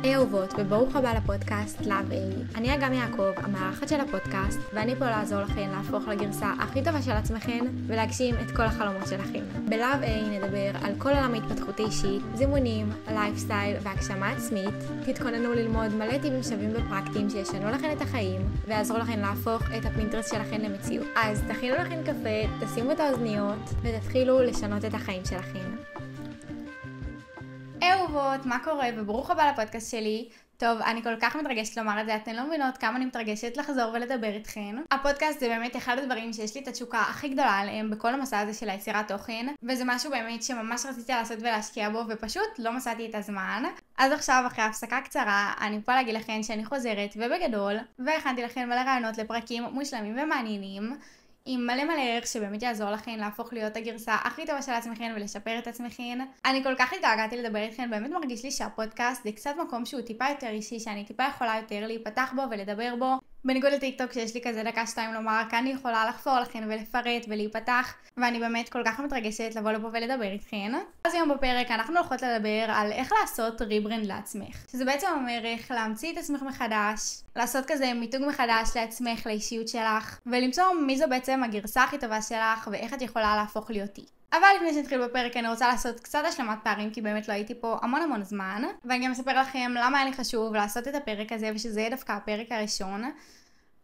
היי אהובות, וברוך הבא לפודקאסט לאב איי. אני אגם יעקב, המארחת של הפודקאסט, ואני פה לעזור לכן להפוך לגרסה הכי טובה של עצמכן ולהגשים את כל החלומות שלכם. בלאב איי נדבר על כל עולם ההתפתחות האישית, זימונים, לייפסטייל והגשמה עצמית. תתכוננו ללמוד מלא טיפים שווים ופרקטיים שישנו לכן את החיים ויעזרו לכן להפוך את הפינטרסט שלכן למציאות. אז תכינו לכן קפה, תשימו את האוזניות ותתחילו לשנות את החיים שלכן. אהובות, מה קורה? וברוך הבא לפודקאסט שלי. טוב, אני כל כך מתרגשת לומר את זה, אתן לא מבינות כמה אני מתרגשת לחזור ולדבר איתכן. הפודקאסט זה באמת אחד הדברים שיש לי את התשוקה הכי גדולה עליהם בכל המסע הזה של היצירת תוכן, וזה משהו באמת שממש רציתי לעשות ולהשקיע בו, ופשוט לא מצאתי את הזמן. אז עכשיו, אחרי הפסקה קצרה, אני פה להגיד לכן שאני חוזרת ובגדול, והכנתי לכן מלא רעיונות לפרקים מושלמים ומעניינים. עם מלא ערך שבאמת יעזור לכן להפוך להיות הגרסה הכי טובה של עצמכן ולשפר את עצמכן. אני כל כך התגעגעתי לדבר איתכן, באמת מרגיש לי שהפודקאסט זה קצת מקום שהוא טיפה יותר אישי, שאני טיפה יכולה יותר להיפתח בו ולדבר בו. בניגוד לטיקטוק שיש לי כזה דקה-שתיים לומר, כאן אני יכולה לחפור לכן ולפרט ולהיפתח, ואני באמת כל כך מתרגשת לבוא לפה ולדבר איתכן. אז היום בפרק אנחנו הולכות לדבר על איך לעשות ריברנד לעצמך, שזה בעצם אומר איך להמציא את עצמך מחדש, לעשות כזה מיתוג מחדש לעצמך, לאישיות שלך, ולמצוא מי זו בעצם הגרסה הכי טובה שלך ואיך את יכולה להפוך להיות היא. אבל לפני שנתחיל בפרק אני רוצה לעשות קצת השלמת פערים, כי באמת לא הייתי פה המון זמן, ואני גם אספר לכם למה היה לי חשוב לעשות את הפרק הזה ושזה יהיה דווקא הפרק הראשון.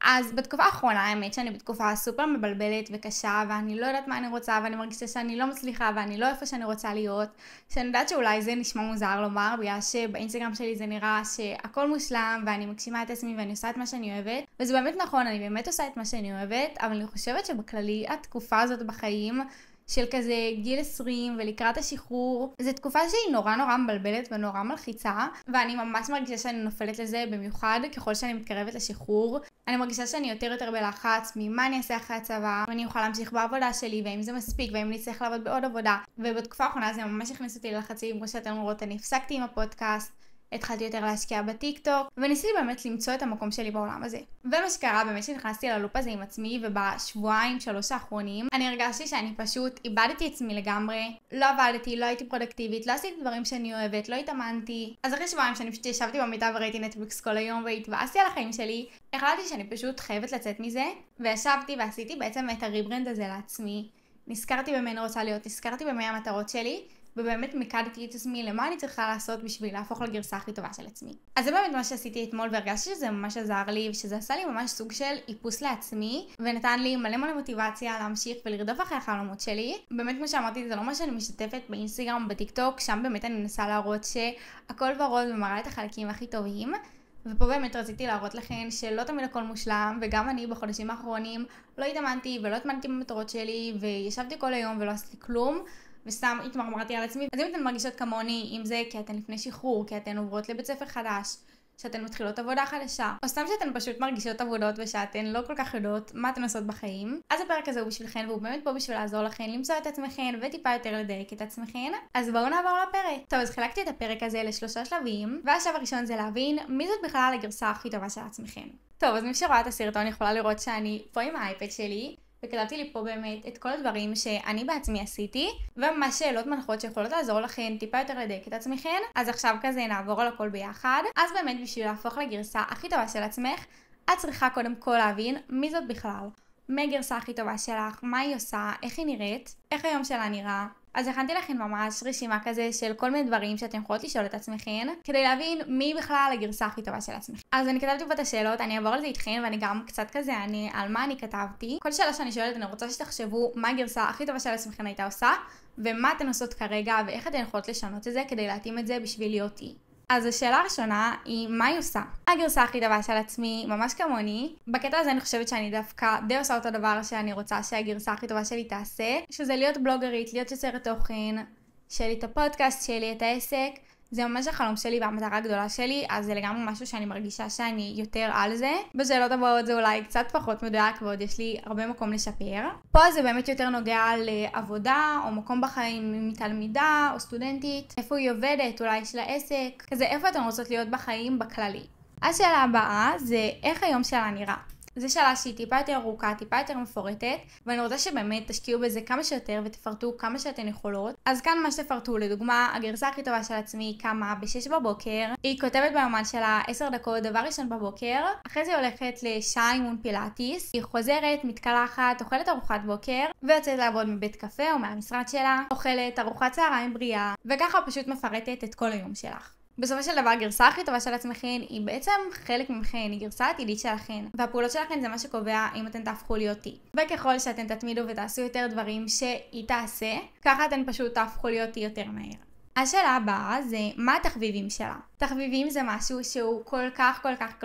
אז בתקופה האחרונה, האמת שאני בתקופה סופר מבלבלת וקשה, ואני לא יודעת מה אני רוצה, ואני מרגישה שאני לא מצליחה, ואני לא איפה שאני רוצה להיות, שאני יודעת שאולי זה נשמע מוזר לומר, בגלל שבאינסטגרם שלי זה נראה שהכל מושלם, ואני מגשימה את עצמי ואני עושה את מה שאני אוהבת, וזה באמת נכון, אני באמת עושה את מה שאני אוהבת, אבל אני חושבת שבכללי התקופה הזאת בחיים של כזה גיל 20 ולקראת השחרור, זו תקופה שהיא נורא מבלבלת ונורא מלחיצה, ואני ממש מרגישה שאני נופלת לזה, במיוחד ככל שאני מתקרבת לשחרור. אני מרגישה שאני יותר בלחץ ממה אני אעשה אחרי הצבא, ואני אוכל להמשיך בעבודה שלי, ואם זה מספיק, ואם אני צריך לעבוד בעוד עבודה. ובתקופה האחרונה זה ממש הכניס אותי ללחצים, כמו שאתם רואות, אני הפסקתי עם הפודקאסט, התחלתי יותר להשקיע בטיקטוק, וניסיתי באמת למצוא את המקום שלי בעולם הזה. ומה שקרה, באמת שנכנסתי ללופ הזה עם עצמי, ובשבועיים 3 האחרונים, אני הרגשתי שאני פשוט איבדתי עצמי לגמרי, לא עבדתי, לא הייתי פרודקטיבית, לא עשיתי דברים שאני אוהבת, לא התאמנתי. אז אחרי שבועיים שאני פשוט ישבתי במיטה וראיתי נטפליקס כל היום והתבאסתי על החיים שלי, החלטתי שאני פשוט חייבת לצאת מזה, וישבתי ועשיתי בעצם את הריברנד הזה לעצמי. נזכרתי במה אני רוצה להיות, נזכרתי במה המטרות שלי, ובאמת מיקדתי את עצמי למה אני צריכה לעשות בשביל להפוך לגרסה הכי טובה של עצמי. אז זה באמת מה שעשיתי אתמול, והרגשתי שזה ממש עזר לי, ושזה עשה לי ממש סוג של איפוס לעצמי, ונתן לי מלא מוטיבציה להמשיך ולרדוף אחרי החלומות שלי. באמת כמו שאמרתי, זה לא מה שאני משתפת באינסטגרם, בטיקטוק, שם באמת אני מנסה להראות שהכל ורוד ומראה את החלקים הכי טובים. ופה באמת רציתי להראות לכם שלא תמיד הכל מושלם, וגם אני בחודשים האחרונים לא התאמנתי ולא התאמנתי במטרות שלי, וישבתי כל היום ולא עשיתי כלום. וסתם התמרמרתי על עצמי. אז אם אתן מרגישות כמוני, אם זה כי אתן לפני שחרור, כי אתן עוברות לבית ספר חדש, שאתן מתחילות עבודה חדשה, או סתם שאתן פשוט מרגישות עבודות ושאתן לא כל כך יודעות מה אתן עושות בחיים, אז הפרק הזה הוא בשבילכן, והוא באמת פה בשביל לעזור לכן למצוא את עצמכן וטיפה יותר לדייק את עצמכן. אז בואו נעבור לפרק. טוב, אז חילקתי את הפרק הזה ל3 שלבים, והשלב הראשון זה להבין מי זאת בכלל הגרסה הכי טובה של עצמכן. טוב, אז מי שרואה את הסרטון יכולה לראות שאני פה עם האייפד שלי, וכתבתי לי פה באמת את כל הדברים שאני בעצמי עשיתי, וממש שאלות מנחות שיכולות לעזור לכן טיפה יותר לדייק את עצמכן. אז עכשיו כזה נעבור על הכל ביחד. אז באמת בשביל להפוך לגרסה הכי טובה של עצמך, את צריכה קודם כל להבין מי זאת בכלל, מה הגרסה הכי טובה שלך, מה היא עושה, איך היא נראית, איך היום שלה נראה. אז הכנתי לכם ממש רשימה כזה של כל מיני דברים שאתם יכולות לשאול את עצמכן, כדי להבין מי בכלל הגרסה הכי טובה של עצמכן. אז אני כתבתי פה את השאלות, אני אעבור על זה איתכן, ואני גם קצת כזה על מה אני כתבתי. כל שאלה שאני שואלת, אני רוצה שתחשבו מה הגרסה הכי טובה של עצמכן הייתה עושה, ומה אתן עושות כרגע, ואיך אתן יכולות לשנות את זה כדי להתאים את זה בשביל להיות היא. אז השאלה הראשונה היא מה היא עושה. הגרסה הכי טובה של עצמי, ממש כמוני. בקטע הזה אני חושבת שאני דווקא די עושה אותו דבר שאני רוצה שהגרסה הכי טובה שלי תעשה, שזה להיות בלוגרית, להיות יוצרת תוכן, שיהיה לי את הפודקאסט, שיהיה לי את העסק. זה ממש החלום שלי והמטרה הגדולה שלי, אז זה לגמרי משהו שאני מרגישה שאני יותר על זה. בשאלות הבאות זה אולי קצת פחות מדויק, ועוד יש לי הרבה מקום לשפר. פה זה באמת יותר נוגע לעבודה, או מקום בחיים מתלמידה, או סטודנטית. איפה היא עובדת, אולי יש לה עסק. כזה איפה אתן רוצות להיות בחיים בכללי. השאלה הבאה זה איך היום שלה נראה. זו שאלה שהיא טיפה יותר ארוכה, טיפה יותר מפורטת, ואני רוצה שבאמת תשקיעו בזה כמה שיותר ותפרטו כמה שאתן יכולות. אז כאן מה שתפרטו, לדוגמה, הגרסה הכי טובה של עצמי קמה ב-6 בבוקר, היא כותבת ביומן שלה 10 דקות דבר ראשון בבוקר, אחרי זה הולכת לשעה אימון פילאטיס, היא חוזרת, מתקלחת, אוכלת ארוחת בוקר, ויוצאת לעבוד מבית קפה או מהמשרד שלה, אוכלת ארוחת צהריים בריאה, וככה פשוט מפרטת את כל היום שלך. בסופו של דבר, הגרסה הכי טובה של עצמכן היא בעצם חלק ממכן, היא גרסה עתידית שלכן, והפעולות שלכן זה מה שקובע אם אתן תהפכו להיות היא. וככל שאתן תתמידו ותעשו יותר דברים שהיא תעשה, ככה אתן פשוט תהפכו להיות היא יותר מהר. השאלה הבאה זה מה התחביבים שלה. תחביבים זה משהו שהוא כל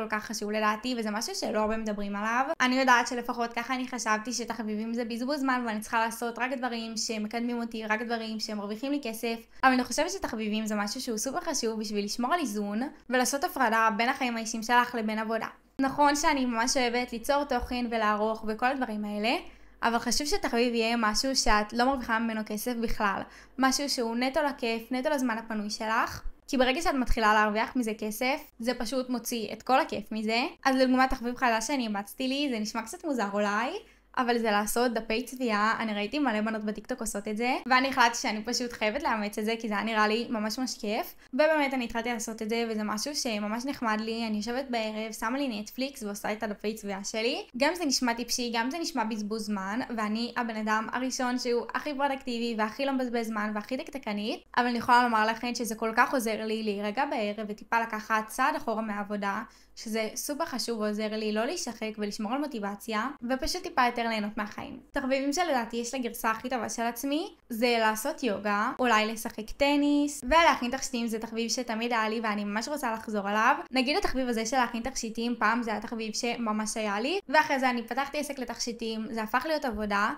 כך חשוב לדעתי, וזה משהו שלא הרבה מדברים עליו. אני יודעת שלפחות ככה אני חשבתי שתחביבים זה בזבוז זמן, ואני צריכה לעשות רק דברים שמקדמים אותי, רק דברים שמרוויחים לי כסף. אבל אני חושבת שתחביבים זה משהו שהוא סופר חשוב בשביל לשמור על איזון, ולעשות הפרדה בין החיים האישיים שלך לבין עבודה. נכון שאני ממש אוהבת ליצור תוכן ולערוך וכל הדברים האלה, אבל חשוב שתחביב יהיה משהו שאת לא מרוויחה ממנו כסף בכלל. משהו שהוא נטו לכיף, נטו לזמן הפנוי שלך. כי ברגע שאת מתחילה להרוויח מזה כסף, זה פשוט מוציא את כל הכיף מזה. אז לדוגמה תחביב חדש שאני אימצתי לי, זה נשמע קצת מוזר אולי, אבל זה לעשות דפי צביעה. אני ראיתי מלא בנות בטיקטוק עושות את זה, ואני החלטתי שאני פשוט חייבת לאמץ את זה, כי זה היה נראה לי ממש כיף. ובאמת אני התחלתי לעשות את זה, וזה משהו שממש נחמד לי. אני יושבת בערב, שמה לי נטפליקס ועושה את הדפי צביעה שלי. גם זה נשמע טיפשי, גם זה נשמע בזבוז זמן, ואני הבן אדם הראשון שהוא הכי פרודקטיבי והכי לא מבזבז זמן והכי דקדקנית, אבל אני יכולה לומר לכם שזה כל כך עוזר לי להירגע בערב וטיפה לקחת צעד אחורה מהעבודה, שזה סופר חשוב ועוזר לי לא להישחק ולשמור על מוטיבציה, ופשוט טיפה יותר ליהנות מהחיים. תחביבים שלדעתי יש לגרסה הכי טובה של עצמי, זה לעשות יוגה, אולי לשחק טניס, ולהכין תכשיטים. זה תחביב שתמיד היה לי ואני ממש רוצה לחזור עליו. נגיד התחביב הזה של להכין תכשיטים, פעם זה היה תחביב שממש היה לי, ואחרי זה אני פתחתי עסק לתכשיטים, זה הפך להיות עבודה,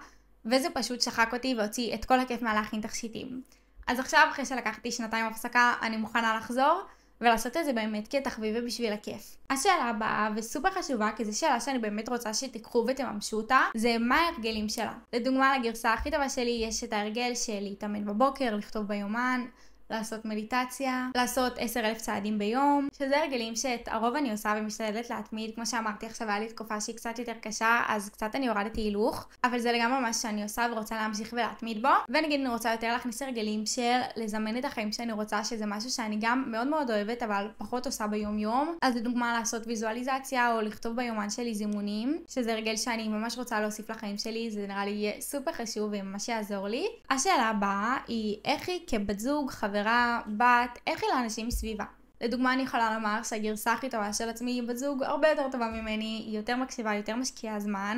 וזה פשוט שחק אותי והוציא את כל הכיף מהלהכין תכשיטים. אז עכשיו, אחרי שלקחתי 2 הפסקה, אני מוכנה לחזור ולעשות את זה באמת כתחביב ובשביל הכיף. השאלה הבאה, וסופר חשובה, כי זו שאלה שאני באמת רוצה שתיקחו ותממשו אותה, זה מה ההרגלים שלה. לדוגמה, לגרסה הכי טובה שלי יש את ההרגל של להתאמן בבוקר, לכתוב ביומן, לעשות מדיטציה, לעשות 10,000 צעדים ביום, שזה הרגלים שאת הרוב אני עושה ומשתדלת להתמיד. כמו שאמרתי, עכשיו היה לי תקופה שהיא קצת יותר קשה, אז קצת אני הורדתי הילוך, אבל זה לגמרי מה שאני עושה ורוצה להמשיך ולהתמיד בו. ונגיד אני רוצה יותר להכניס הרגלים של לזמן את החיים שאני רוצה, שזה משהו שאני גם מאוד אוהבת, אבל פחות עושה ביום יום. אז לדוגמה לעשות ויזואליזציה או לכתוב ביומן שלי זימונים, שזה הרגל שאני ממש רוצה להוסיף לחיים שלי, זה נראה לי יהיה סופר חשוב וממש יעזור לי. השאלה הבאה היא איך היא כבת זוג, חברה, בת, איך היא לאנשים מסביבה. לדוגמה, אני יכולה לומר שהגרסה הכי טובה של עצמי היא בת זוג הרבה יותר טובה ממני, היא יותר מקשיבה, יותר משקיעה זמן,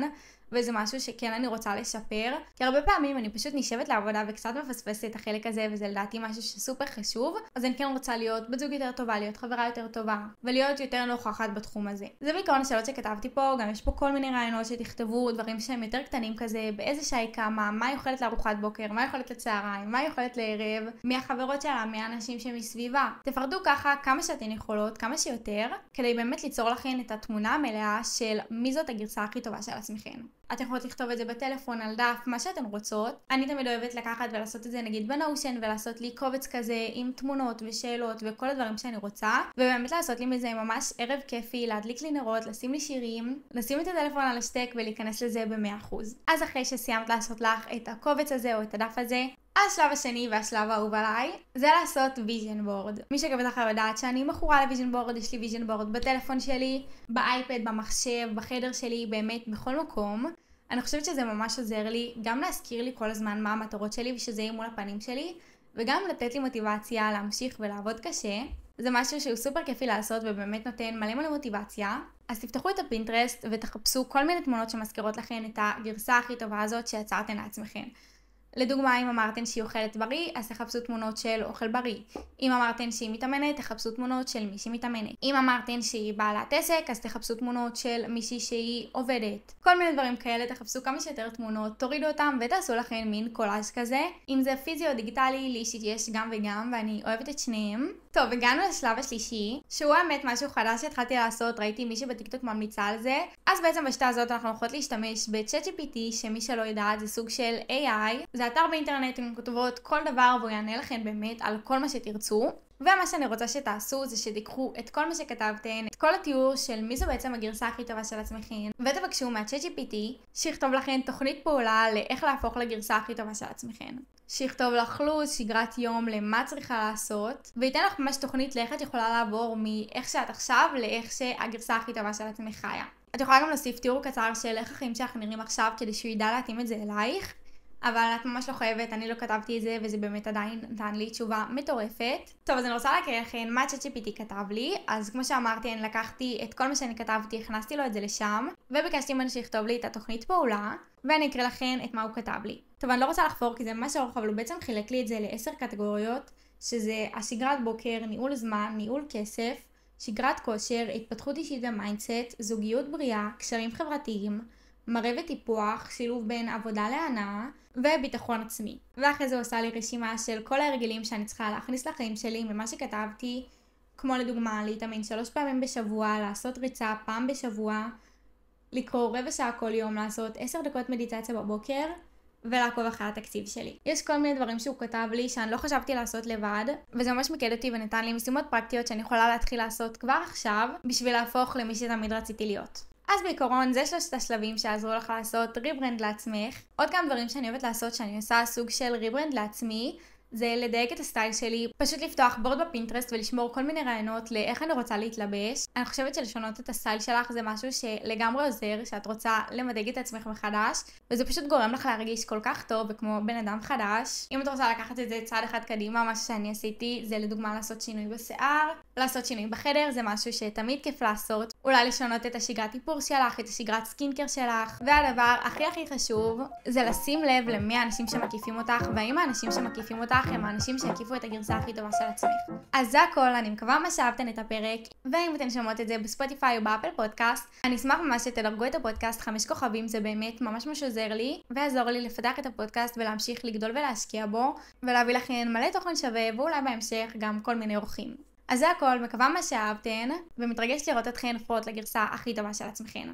וזה משהו שכן אני רוצה לשפר, כי הרבה פעמים אני פשוט נשבת לעבודה וקצת מפספסת את החלק הזה, וזה לדעתי משהו שסופר חשוב. אז אני כן רוצה להיות בת זוג יותר טובה, להיות חברה יותר טובה, ולהיות יותר נוכחת בתחום הזה. זה בעיקרון השאלות שכתבתי פה, גם יש פה כל מיני רעיונות שתכתבו, דברים שהם יותר קטנים כזה, באיזה שעה היא קמה, מה היא אוכלת לארוחת בוקר, מה היא אוכלת לצהריים, מה היא אוכלת לערב, מי החברות שלה, מי האנשים שמסביבה. תפרדו ככה כמה שאתן יכולות, כמה שיותר, כדי באמת ליצור לכן את התמונה המלאה של מי זאת הגרסה הכי טובה של עצמכן. אתן יכולות לכתוב את זה בטלפון, על דף, מה שאתן רוצות. אני תמיד אוהבת לקחת ולעשות את זה נגיד בנושן, ולעשות לי קובץ כזה עם תמונות ושאלות וכל הדברים שאני רוצה, ובאמת לעשות לי מזה ממש ערב כיפי, להדליק לי נרות, לשים לי שירים, לשים את הטלפון על השתק ולהיכנס לזה ב100%. אז אחרי שסיימת לעשות לך את הקובץ הזה או את הדף הזה, השלב השני והשלב האהוב עליי זה לעשות ויז'ן בורד. מי שבטח יודעת שאני מכורה לוויז'ן בורד, יש לי ויז'ן בורד בטלפון שלי, באייפד, במחשב, בחדר שלי, באמת בכל מקום. אני חושבת שזה ממש עוזר לי גם להזכיר לי כל הזמן מה המטרות שלי ושזה יהיה מול הפנים שלי, וגם לתת לי מוטיבציה להמשיך ולעבוד קשה. זה משהו שהוא סופר כיפי לעשות ובאמת נותן מלא מוטיבציה. אז תפתחו את הפינטרסט ותחפשו כל מיני תמונות שמזכירות לכן את הגרסה הכי טובה הזאת שיצרתן לעצמכן. לדוגמה, אם אמרתן שהיא אוכלת בריא, אז תחפשו תמונות של אוכל בריא. אם אמרתן שהיא מתאמנת, תחפשו תמונות של מישהי מתאמנת. אם אמרתן שהיא בעלת עסק, אז תחפשו תמונות של מישהי שהיא עובדת. כל מיני דברים כאלה, תחפשו כמה שיותר תמונות, תורידו אותם ותעשו לכם מין קולאז' כזה. אם זה פיזי או דיגיטלי, לי אישית יש גם וגם, ואני אוהבת את שניהם. טוב, הגענו לשלב השלישי, שהוא האמת משהו חדש שהתחלתי לעשות, ראיתי מישהי בטיקטוק ממליצה על זה. אז בעצם בשיטה הזאת אנחנו הולכות להשתמש ב-ChatGPT, שמי שלא יודעת זה סוג של AI. זה אתר באינטרנט עם כתובות כל דבר והוא יענה לכם באמת על כל מה שתרצו. ומה שאני רוצה שתעשו זה שתיקחו את כל מה שכתבתן, את כל התיאור של מי זו בעצם הגרסה הכי טובה של עצמכם, ותבקשו מה-ChatGPT שיכתוב לכם תוכנית פעולה לאיך להפוך לגרסה הכי טובה של עצמכם. שיכתוב לך לו"ז, שגרת יום, למה צריכה לעשות, וייתן לך ממש תוכנית לאיך את יכולה לעבור מאיך שאת עכשיו לאיך שהגרסה הכי טובה של עצמך חיה. את יכולה גם להוסיף תיאור קצר של איך החיים שלך נראים עכשיו כדי שהוא ידע להתאים את זה אלייך. אבל את ממש לא חייבת, אני לא כתבתי את זה וזה באמת עדיין נתן לי תשובה מטורפת. טוב, אז אני רוצה להקריא לכם מה ChatGPT כתב לי. אז כמו שאמרתי, אני לקחתי את כל מה שאני כתבתי, הכנסתי לו את זה לשם, וביקשתי ממנו שיכתוב לי את התוכנית פעולה, ואני אקריא לכם את מה הוא כתב לי. טוב, אני לא רוצה לחפור כי זה ממש ארוך, אבל הוא בעצם חילק לי את זה ל10 קטגוריות, שזה השגרת בוקר, ניהול זמן, ניהול כסף, שגרת כושר, התפתחות אישית ומיינדסט, זוגיות בריאה, קשרים חברתיים, מראה וטיפוח, שילוב בין עבודה להנאה וביטחון עצמי. ואחרי זה הוא עושה לי רשימה של כל ההרגלים שאני צריכה להכניס לחיים שלי ממה שכתבתי, כמו לדוגמה להתאמן 3 פעמים בשבוע, לעשות ריצה פעם בשבוע, לקרוא רבע שעה כל יום, לעשות 10 דקות מדיטציה בבוקר ולעקוב אחרי התקציב שלי. יש כל מיני דברים שהוא כתב לי שאני לא חשבתי לעשות לבד, וזה ממש מקד אותי ונתן לי משימות פרקטיות שאני יכולה להתחיל לעשות כבר עכשיו בשביל להפוך למי שתמיד רציתי להיות. אז בעיקרון זה 3 השלבים שעזרו לך לעשות ריברנד לעצמך. עוד כמה דברים שאני אוהבת לעשות שאני עושה סוג של ריברנד לעצמי, זה לדייק את הסטייל שלי, פשוט לפתוח בורד בפינטרסט ולשמור כל מיני רעיונות לאיך אני רוצה להתלבש. אני חושבת שלשנות את הסטייל שלך זה משהו שלגמרי עוזר, שאת רוצה למדג את עצמך מחדש, וזה פשוט גורם לך להרגיש כל כך טוב וכמו בן אדם חדש. אם את רוצה לקחת את זה צעד אחד קדימה, מה שאני עשיתי זה לדוגמה לעשות שינוי בשיער, לעשות שינוי בחדר, זה משהו שתמיד כיף לעשות. אולי לשנות את השגרת איפור שלך, את השגרת סקינקר שלך, והדבר הכי חשוב זה לשים לב למי האנשים שמקיפים אותך, והאם האנשים שמקיפים אותך הם האנשים שהקיפו את הגרסה הכי טובה של עצמך. אז זה הכל, אני מקווה מה שאהבתן את הפרק, ואם אתן שומעות את זה בספוטיפיי או באפל פודקאסט, אני אשמח ממש שתדרגו את הפודקאסט 5 כוכבים, זה באמת ממש עוזר לי, ויעזור לי לפתח את הפודקאסט ולהמשיך לגדול ולהשקיע בו, ולהביא לכם מלא תוכן שווה, ואולי בהמשך גם כל מיני אורחים. אז זה הכל, מקווה מה שאהבתן, ומתרגשת לראות אתכן הופכות לגרסה הכי טובה של עצמכן.